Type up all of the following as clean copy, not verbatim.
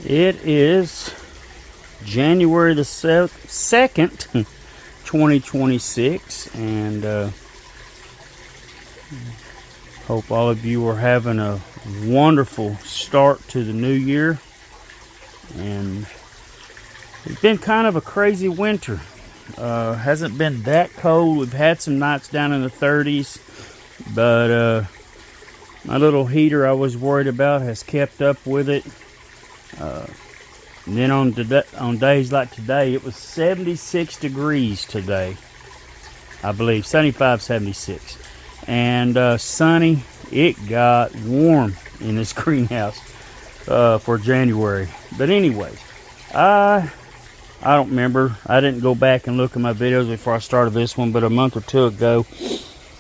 It is January the 2nd, 2026, and hope all of you are having a wonderful start to the new year. And it's been kind of a crazy winter. Hasn't been that cold. We've had some nights down in the 30s, but my little heater I was worried about has kept up with it. And then on days like today, it was 76 degrees today, I believe, 75, 76. And sunny. It got warm in this greenhouse for January. But anyways, I don't remember. I didn't go back and look at my videos before I started this one, but a month or two ago,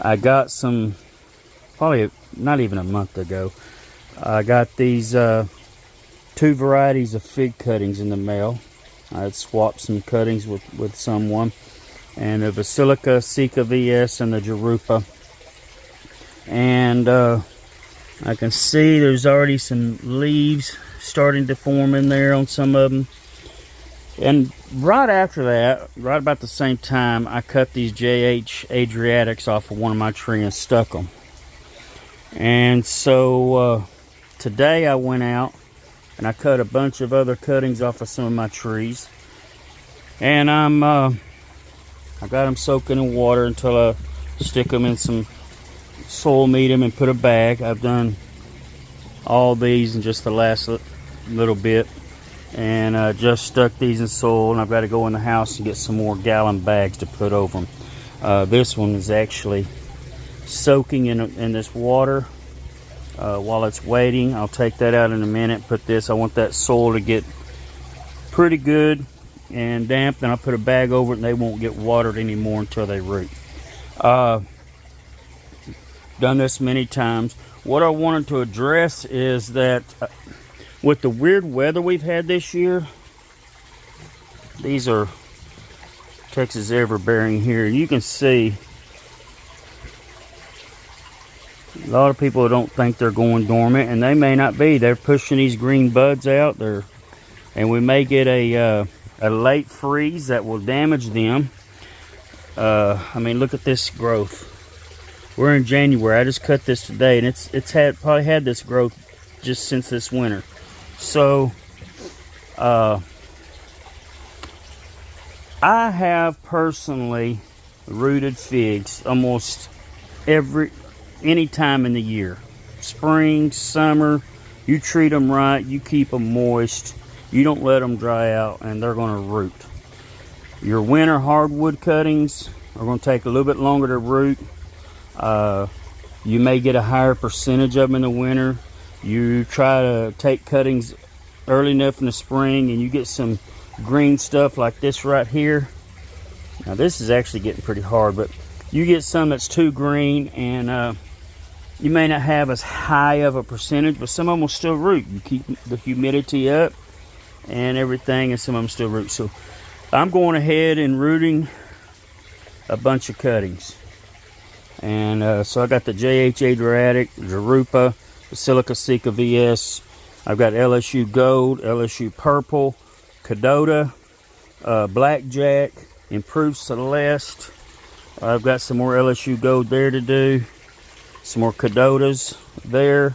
I got some, probably not even a month ago, I got these two varieties of fig cuttings in the mail. I had swapped some cuttings with someone, and the Basilica Sika VS and the Jurupa. And I can see there's already some leaves starting to form in there on some of them. And right after that, right about the same time, I cut these JH Adriatics off of one of my trees and stuck them. And so today I went out and I cut a bunch of other cuttings off of some of my trees. And I got them soaking in water until I stick them in some soil medium and put a bag. I've done all these in just the last little bit. And just stuck these in soil, and I've got to go in the house and get some more gallon bags to put over them. This one is actually soaking in this water while it's waiting. I'll take that out in a minute. Put this, I want that soil to get pretty good and damp. Then I'll put a bag over it and they won't get watered anymore until they root. Done this many times. What I wanted to address is that with the weird weather we've had this year, these are Texas Everbearing here. You can see a lot of people don't think they're going dormant, and they may not be. They're pushing these green buds out there, and we may get a late freeze that will damage them. I mean, look at this growth. We're in January. I just cut this today, and it's probably had this growth just since this winter. So I have personally rooted figs almost any time in the year. Spring, summer, you treat them right, you keep them moist, you don't let them dry out, and they're going to root. Your winter hardwood cuttings are going to take a little bit longer to root. You may get a higher percentage of them in the winter. You try to take cuttings early enough in the spring and you get some green stuff like this right here. Now this is actually getting pretty hard, but you get some that's too green, and you may not have as high of a percentage, but some of them will still root. You keep the humidity up and everything, and some of them still root. So I'm going ahead and rooting a bunch of cuttings. And so I got the JH Adriatic, Jurupa, Basilica Sika VS. I've got LSU Gold, LSU Purple, Cadota, Blackjack, Improved Celeste. I've got some more LSU Gold there to do. Some more Cadotas there.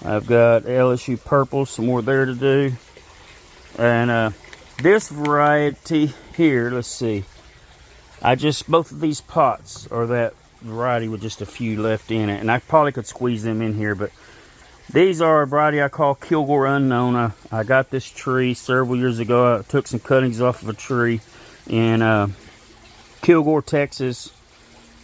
I've got LSU Purple, some more there to do. And this variety here, let's see. Both of these pots are that variety with just a few left in it, and I probably could squeeze them in here, but these are a variety I call Kilgore Unknown. I got this tree several years ago. I took some cuttings off of a tree in Kilgore, Texas,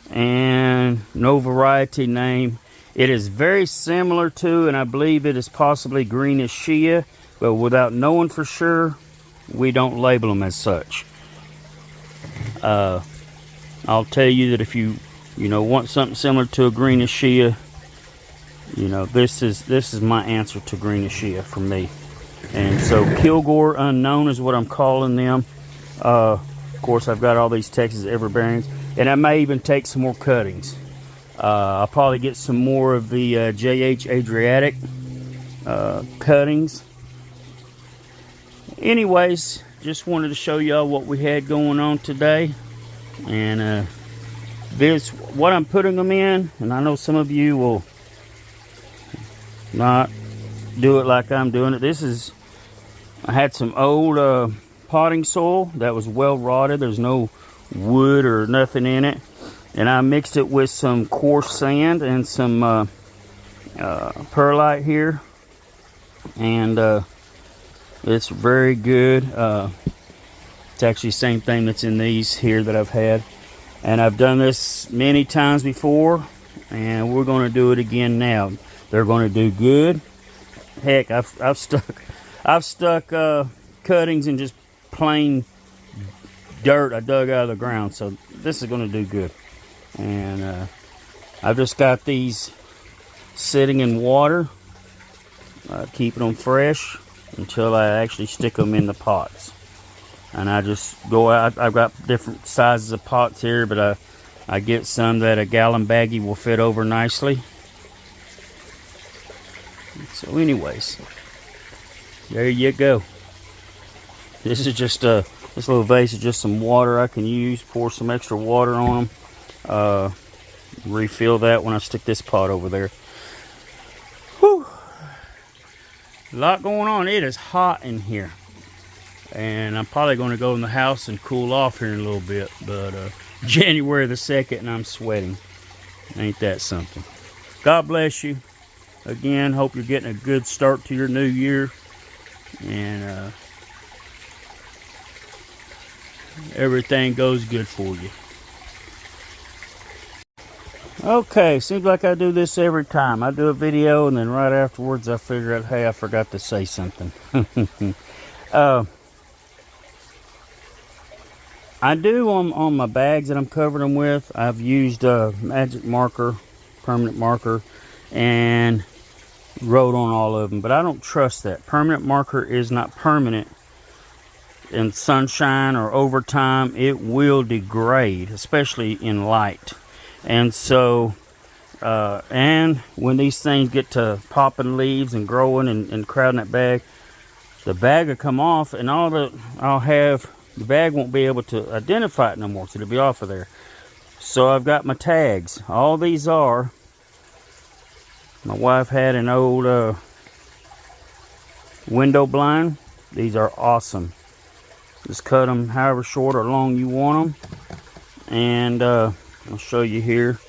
and no variety name. It is very similar to, and I believe it is possibly Greenish Shea, but without knowing for sure, we don't label them as such. I'll tell you that if you want something similar to a Greenish Shea, this is my answer to Greenish Shea for me. And so Kilgore Unknown is what I'm calling them. Of course, I've got all these Texas Everbearings, and I may even take some more cuttings. I'll probably get some more of the JH Adriatic cuttings. anyways, just wanted to show y'all what we had going on today. And this, what I'm putting them in, and I know some of you will not do it like I'm doing it. This is, I had some old potting soil that was well rotted. There's no wood or nothing in it. And I mixed it with some coarse sand and some perlite here. And it's very good. It's actually the same thing that's in these here that I've had. And I've done this many times before. And we're going to do it again now. They're going to do good. Heck, I've stuck cuttings in just plain dirt I dug out of the ground. So this is going to do good. And I've just got these sitting in water, keeping them fresh until I actually stick them in the pots. And I just go out. I've got different sizes of pots here, but I get some that a gallon baggie will fit over nicely. So anyways, there you go. This is just this little vase is just some water I can use. Pour some extra water on them. Refill that when I stick this pot over there. Whew. A lot going on. It is hot in here. And I'm probably going to go in the house and cool off here in a little bit. But January the 2nd and I'm sweating. Ain't that something? God bless you. Again, hope you're getting a good start to your new year. And everything goes good for you. Okay, seems like I do this every time. I do a video and then right afterwards I figure out, hey, I forgot to say something. I do on my bags that I'm covering them with, I've used magic marker, permanent marker, and wrote on all of them. But I don't trust that. Permanent marker is not permanent. In sunshine or over time, it will degrade, especially in light. And so, and when these things get to popping leaves and growing and crowding that bag, the bag will come off, and the bag won't be able to identify it no more, so it'll be off of there. So I've got my tags. All these are, my wife had an old window blind. These are awesome. Just cut them however short or long you want them. And I'll show you here.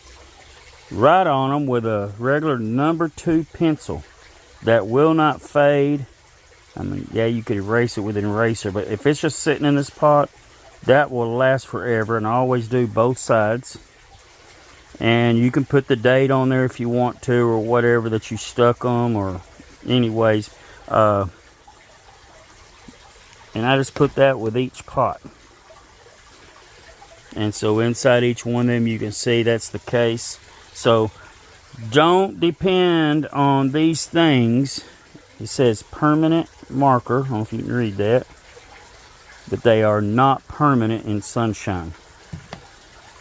Write on them with a regular number 2 pencil that will not fade. I mean, yeah, you could erase it with an eraser, but if it's just sitting in this pot, that will last forever. And I always do both sides. And you can put the date on there if you want to, or whatever that you stuck them, or anyways. And I just put that with each pot. And so inside each one of them, you can see that's the case. So don't depend on these things. It says permanent marker. I don't know if you can read that. But they are not permanent in sunshine.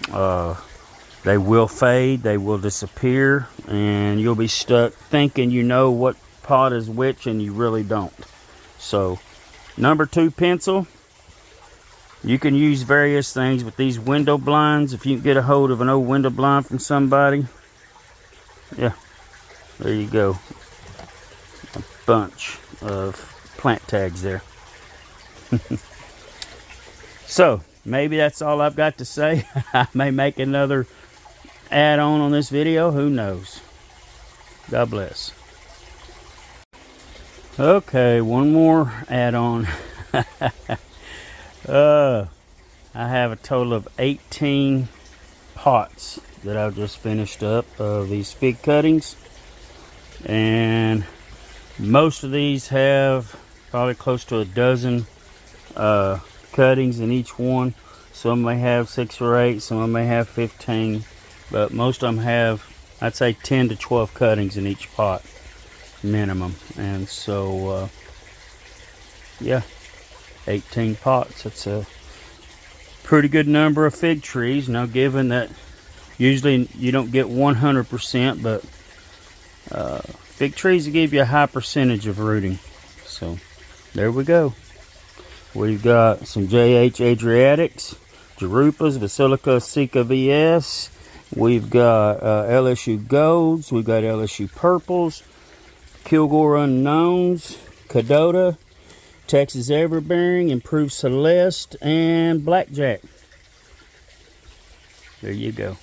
They will fade. They will disappear. And you'll be stuck thinking you know what pot is which, and you really don't. So number 2 pencil. You can use various things with these window blinds. If you can get a hold of an old window blind from somebody. Yeah, there you go. A bunch of plant tags there. So, maybe that's all I've got to say. I may make another add-on this video. Who knows? God bless. Okay, one more add-on. I have a total of 18 pots that I've just finished up of these fig cuttings, and most of these have probably close to a dozen cuttings in each one. Some may have 6 or 8, some may have 15, but most of them have, I'd say, 10 to 12 cuttings in each pot minimum. And so yeah, 18 pots. That's a pretty good number of fig trees. Now, given that usually you don't get 100%, but fig trees will give you a high percentage of rooting. So there we go. We've got some JH Adriatics, Jerupas, Basilica Sika VS. We've got LSU Golds. We've got LSU Purples, Kilgore Unknowns, Cadota, Texas Everbearing, Improved Celeste, and Blackjack. There you go.